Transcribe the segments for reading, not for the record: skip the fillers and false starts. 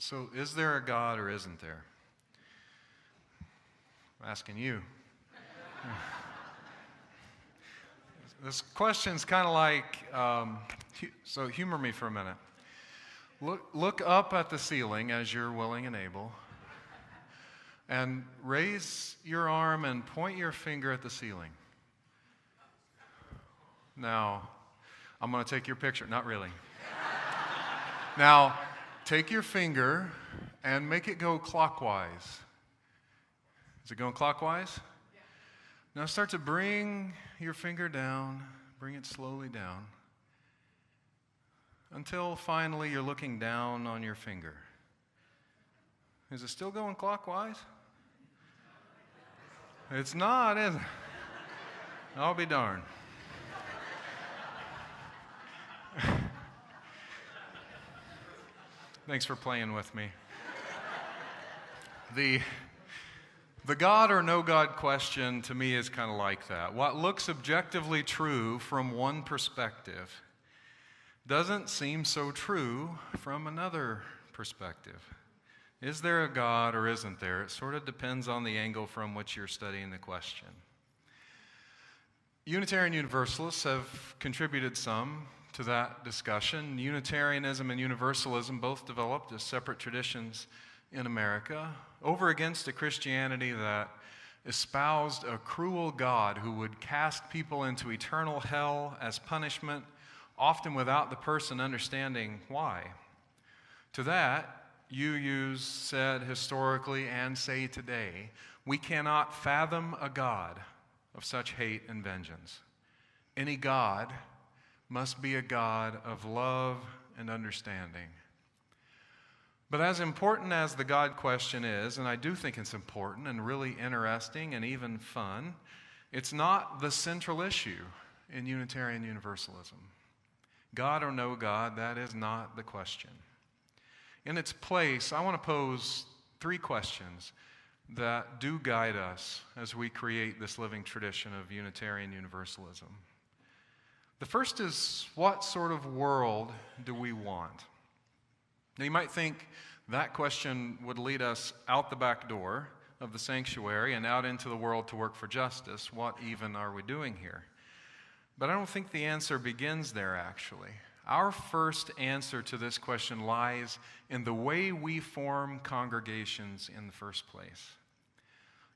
So is there a God or isn't there? I'm asking you. This question's kind of like, so humor me for a minute. Look up at the ceiling as you're willing and able, and raise your arm and point your finger at the ceiling. Now, I'm going to take your picture. Not really. Now, take your finger and make it go clockwise. Is it going clockwise? Yeah. Now start to bring your finger down, bring it slowly down, until finally you're looking down on your finger. Is it still going clockwise? It's not, is it? I'll be darned. Thanks for playing with me. The God or no God question to me is kind of like that. What looks objectively true from one perspective doesn't seem so true from another perspective. Is there a God or isn't there? It sort of depends on the angle from which you're studying the question. Unitarian Universalists have contributed some to that discussion. Unitarianism and Universalism both developed as separate traditions in America over against a Christianity that espoused a cruel God who would cast people into eternal hell as punishment, often without the person understanding why. To that, UUs said historically and say today, we cannot fathom a God of such hate and vengeance. Any God must be a God of love and understanding. But as important as the God question is, and I do think it's important and really interesting and even fun, it's not the central issue in Unitarian Universalism. God or no God, that is not the question. In its place, I want to pose 3 questions that do guide us as we create this living tradition of Unitarian Universalism. The first is, what sort of world do we want? Now, you might think that question would lead us out the back door of the sanctuary and out into the world to work for justice. What even are we doing here? But I don't think the answer begins there, actually. Our first answer to this question lies in the way we form congregations in the first place.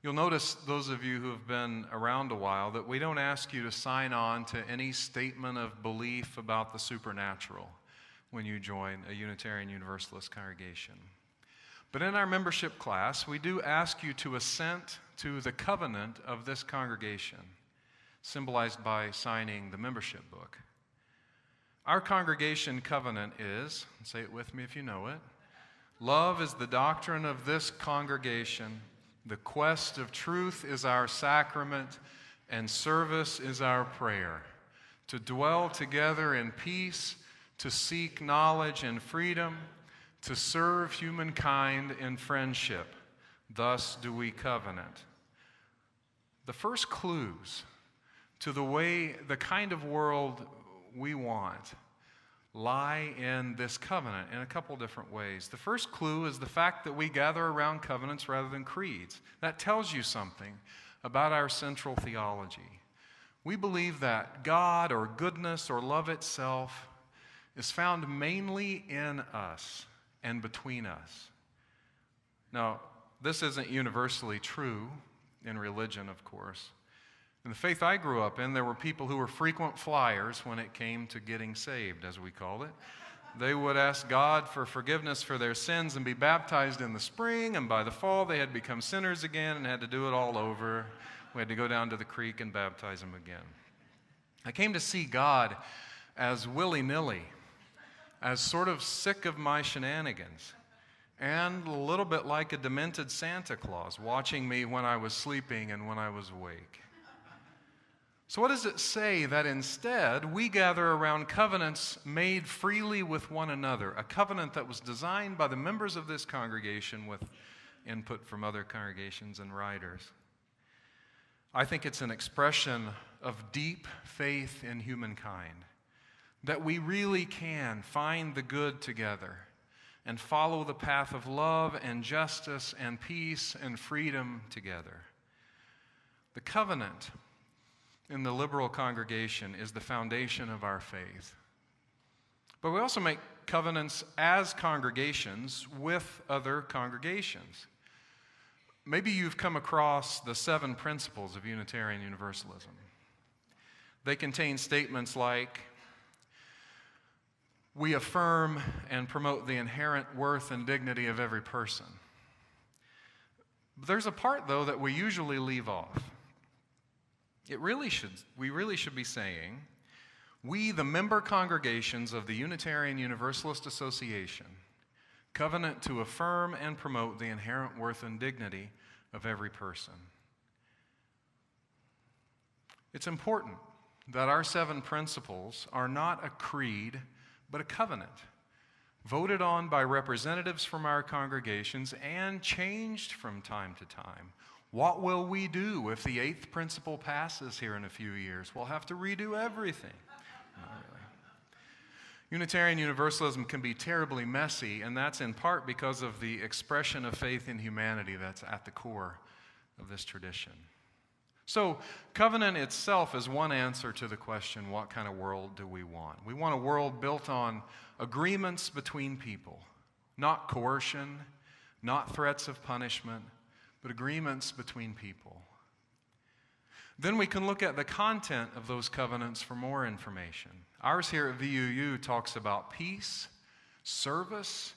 You'll notice, those of you who have been around a while, that we don't ask you to sign on to any statement of belief about the supernatural when you join a Unitarian Universalist congregation. But in our membership class, we do ask you to assent to the covenant of this congregation, symbolized by signing the membership book. Our congregation covenant is, say it with me if you know it, love is the doctrine of this congregation, the quest of truth is our sacrament, and service is our prayer. To dwell together in peace, to seek knowledge and freedom, to serve humankind in friendship. Thus do we covenant. The first clues to the kind of world we want lie in this covenant in a couple different ways. The first clue is the fact that we gather around covenants rather than creeds. That tells you something about our central theology. We believe that God or goodness or love itself is found mainly in us and between us. Now, this isn't universally true in religion, of course. In the faith I grew up in, there were people who were frequent flyers when it came to getting saved, as we called it. They would ask God for forgiveness for their sins and be baptized in the spring, and by the fall they had become sinners again and had to do it all over. We had to go down to the creek and baptize them again. I came to see God as willy-nilly, as sort of sick of my shenanigans, and a little bit like a demented Santa Claus watching me when I was sleeping and when I was awake. So what does it say that instead we gather around covenants made freely with one another, a covenant that was designed by the members of this congregation with input from other congregations and writers? I think it's an expression of deep faith in humankind, that we really can find the good together and follow the path of love and justice and peace and freedom together. The covenant in the liberal congregation is the foundation of our faith. But we also make covenants as congregations with other congregations. Maybe you've come across the 7 principles of Unitarian Universalism. They contain statements like, we affirm and promote the inherent worth and dignity of every person. There's a part, though, that we usually leave off. We really should be saying, we, the member congregations of the Unitarian Universalist Association, covenant to affirm and promote the inherent worth and dignity of every person. It's important that our 7 principles are not a creed, but a covenant, voted on by representatives from our congregations and changed from time to time. What will we do if the 8th principle passes here in a few years? We'll have to redo everything. Not really. Unitarian Universalism can be terribly messy, and that's in part because of the expression of faith in humanity that's at the core of this tradition. So, covenant itself is one answer to the question, what kind of world do we want? We want a world built on agreements between people, not coercion, not threats of punishment, but agreements between people. Then we can look at the content of those covenants for more information. Ours here at VUU talks about peace, service,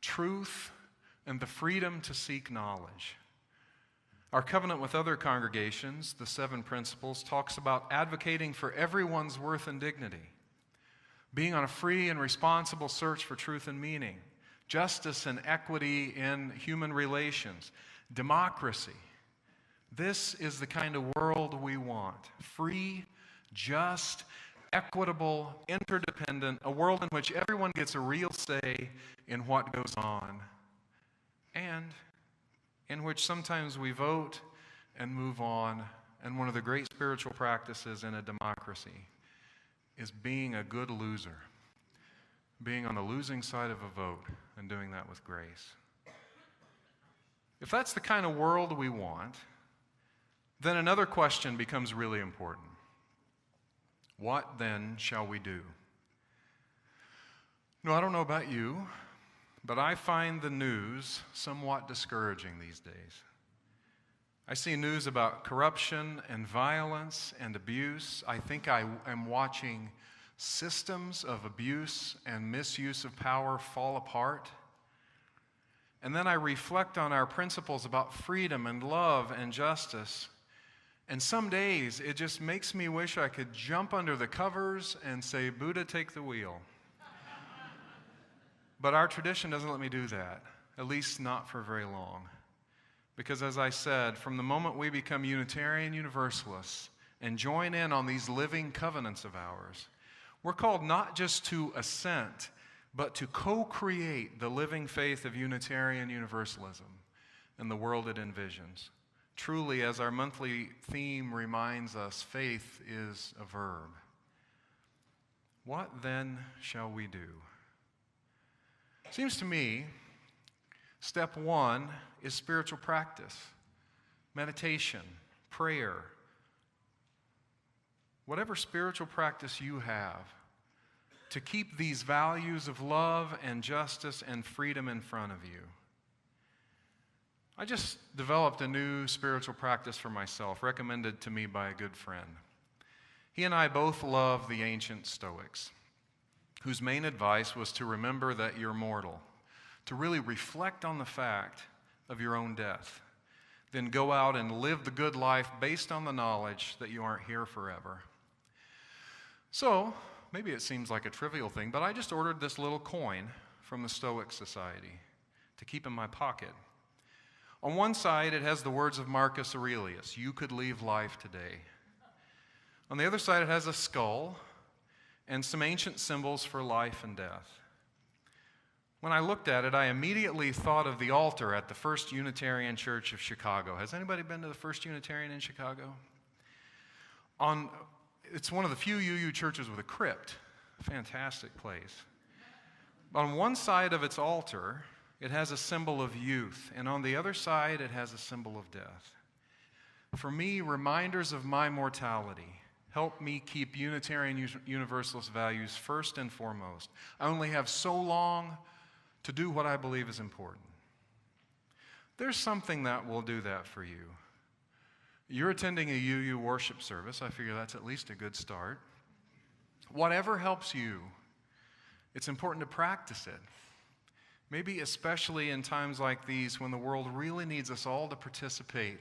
truth, and the freedom to seek knowledge. Our covenant with other congregations, the 7 principles, talks about advocating for everyone's worth and dignity, being on a free and responsible search for truth and meaning, justice and equity in human relations, democracy. This is the kind of world we want. Free, just, equitable, interdependent, a world in which everyone gets a real say in what goes on, and in which sometimes we vote and move on. And one of the great spiritual practices in a democracy is being a good loser, being on the losing side of a vote and doing that with grace. If that's the kind of world we want, then another question becomes really important. What then shall we do? No, I don't know about you, but I find the news somewhat discouraging these days. I see news about corruption and violence and abuse. I think I am watching systems of abuse and misuse of power fall apart. And then I reflect on our principles about freedom and love and justice. And some days it just makes me wish I could jump under the covers and say, Buddha, take the wheel. But our tradition doesn't let me do that, at least not for very long. Because as I said, from the moment we become Unitarian Universalists and join in on these living covenants of ours, we're called not just to assent, but to co-create the living faith of Unitarian Universalism and the world it envisions. Truly, as our monthly theme reminds us, faith is a verb. What then shall we do? Seems to me, step 1 is spiritual practice, meditation, prayer. Whatever spiritual practice you have, to keep these values of love and justice and freedom in front of you. I just developed a new spiritual practice for myself, recommended to me by a good friend. He and I both love the ancient Stoics, whose main advice was to remember that you're mortal, to really reflect on the fact of your own death, then go out and live the good life based on the knowledge that you aren't here forever. So, maybe it seems like a trivial thing, but I just ordered this little coin from the Stoic Society to keep in my pocket. On one side, it has the words of Marcus Aurelius, "You could leave life today." On the other side, it has a skull and some ancient symbols for life and death. When I looked at it, I immediately thought of the altar at the First Unitarian Church of Chicago. Has anybody been to the First Unitarian in Chicago? It's one of the few UU churches with a crypt. Fantastic place. On one side of its altar, it has a symbol of youth, and on the other side, it has a symbol of death. For me, reminders of my mortality help me keep Unitarian Universalist values first and foremost. I only have so long to do what I believe is important. There's something that will do that for you. You're attending a UU worship service. I figure that's at least a good start. Whatever helps you, it's important to practice it. Maybe especially in times like these when the world really needs us all to participate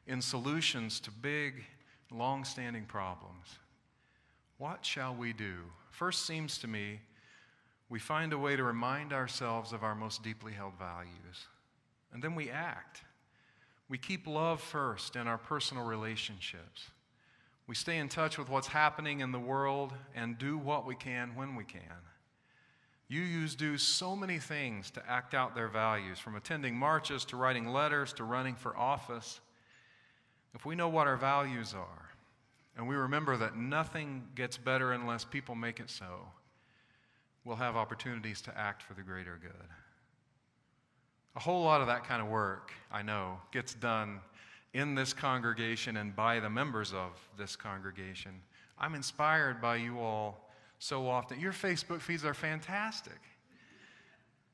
in solutions to big, long-standing problems. What shall we do? First seems to me we find a way to remind ourselves of our most deeply held values. And then we act. We keep love first in our personal relationships. We stay in touch with what's happening in the world and do what we can when we can. UUs do so many things to act out their values, from attending marches to writing letters to running for office. If we know what our values are, and we remember that nothing gets better unless people make it so, we'll have opportunities to act for the greater good. A whole lot of that kind of work, I know, gets done in this congregation and by the members of this congregation. I'm inspired by you all so often. Your Facebook feeds are fantastic.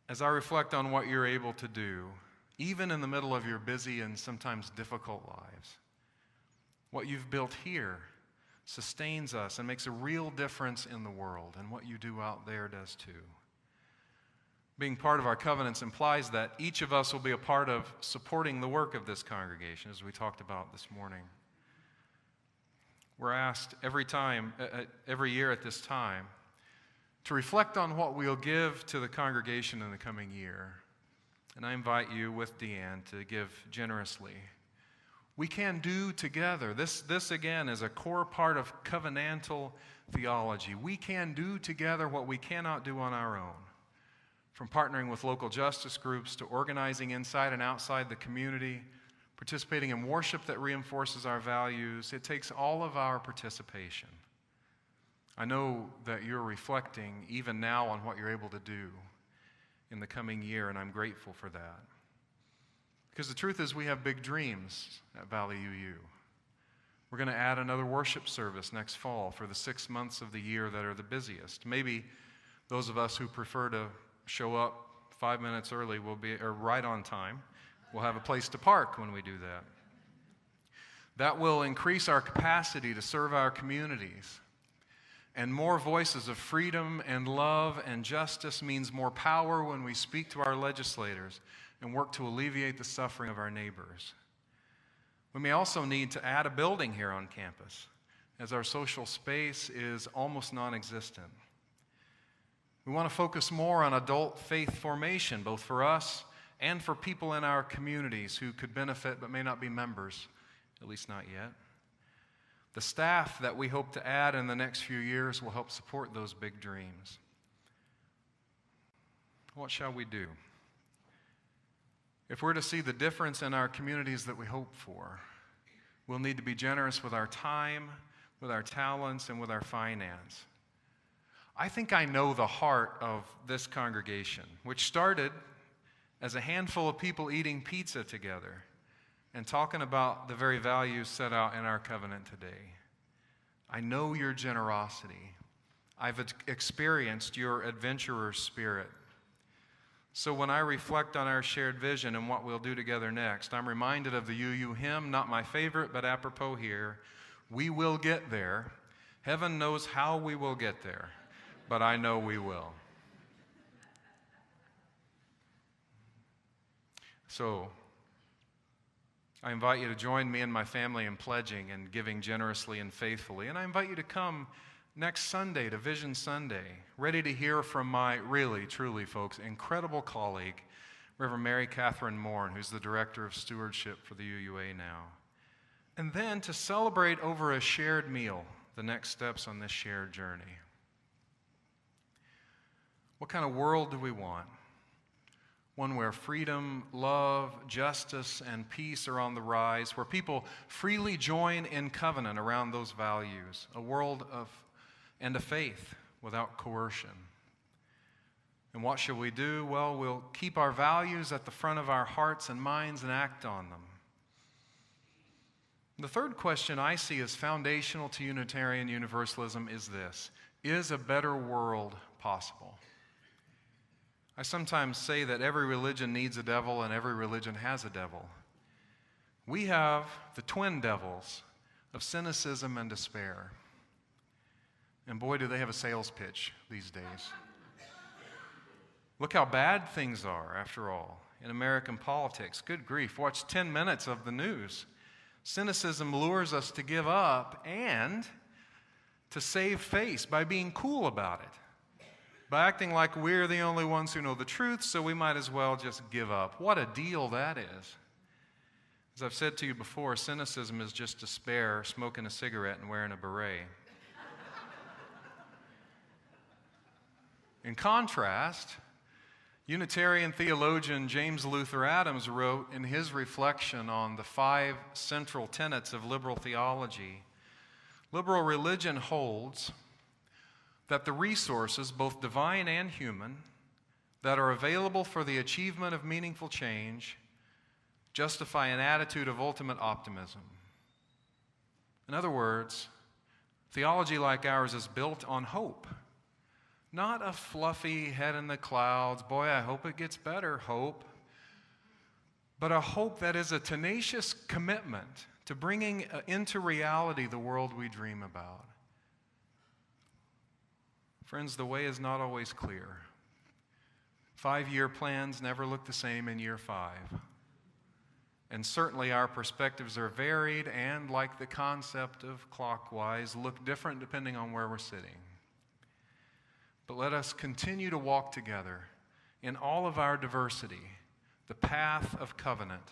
As I reflect on what you're able to do, even in the middle of your busy and sometimes difficult lives, what you've built here sustains us and makes a real difference in the world, and what you do out there does too. Being part of our covenants implies that each of us will be a part of supporting the work of this congregation, as we talked about this morning. We're asked every year at this time, to reflect on what we'll give to the congregation in the coming year. And I invite you, with Deanne, to give generously. We can do together. This again is a core part of covenantal theology. We can do together what we cannot do on our own. From partnering with local justice groups to organizing inside and outside the community, participating in worship that reinforces our values, it takes all of our participation. I know that you're reflecting even now on what you're able to do in the coming year, and I'm grateful for that. Because the truth is, we have big dreams at Valley UU. We're going to add another worship service next fall for the 6 months of the year that are the busiest. Maybe those of us who prefer to show up 5 minutes early will be, or right on time. We'll have a place to park when we do that. That will increase our capacity to serve our communities. And more voices of freedom and love and justice means more power when we speak to our legislators and work to alleviate the suffering of our neighbors. We may also need to add a building here on campus, as our social space is almost non-existent. We want to focus more on adult faith formation, both for us and for people in our communities who could benefit but may not be members, at least not yet. The staff that we hope to add in the next few years will help support those big dreams. What shall we do? If we're to see the difference in our communities that we hope for, we'll need to be generous with our time, with our talents, and with our finance. I think I know the heart of this congregation, which started as a handful of people eating pizza together and talking about the very values set out in our covenant today. I know your generosity. I've experienced your adventurer spirit. So when I reflect on our shared vision and what we'll do together next, I'm reminded of the UU hymn, not my favorite, but apropos here. We will get there. Heaven knows how we will get there, but I know we will. So, I invite you to join me and my family in pledging and giving generously and faithfully. And I invite you to come next Sunday to Vision Sunday, ready to hear from my really, truly, folks, incredible colleague, Reverend Mary Catherine Moore, who's the Director of Stewardship for the UUA now. And then to celebrate over a shared meal the next steps on this shared journey. What kind of world do we want? One where freedom, love, justice, and peace are on the rise, where people freely join in covenant around those values, a world of and a faith without coercion. And what shall we do? Well, we'll keep our values at the front of our hearts and minds and act on them. The third question I see as foundational to Unitarian Universalism is this: is a better world possible? I sometimes say that every religion needs a devil and every religion has a devil. We have the twin devils of cynicism and despair. And boy, do they have a sales pitch these days. Look how bad things are, after all, in American politics. Good grief, watch 10 minutes of the news. Cynicism lures us to give up and to save face by being cool about it, by acting like we're the only ones who know the truth, so we might as well just give up. What a deal that is. As I've said to you before, cynicism is just despair, smoking a cigarette and wearing a beret. In contrast, Unitarian theologian James Luther Adams wrote in his reflection on the 5 central tenets of liberal theology, liberal religion holds that the resources, both divine and human, that are available for the achievement of meaningful change justify an attitude of ultimate optimism. In other words, theology like ours is built on hope. Not a fluffy head in the clouds, boy, I hope it gets better hope, but a hope that is a tenacious commitment to bringing into reality the world we dream about. Friends, the way is not always clear. 5-year plans never look the same in year 5. And certainly our perspectives are varied and, like the concept of clockwise, look different depending on where we're sitting. But let us continue to walk together in all of our diversity, the path of covenant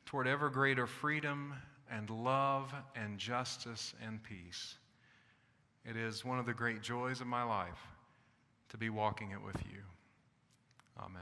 toward ever greater freedom and love and justice and peace. It is one of the great joys of my life to be walking it with you. Amen.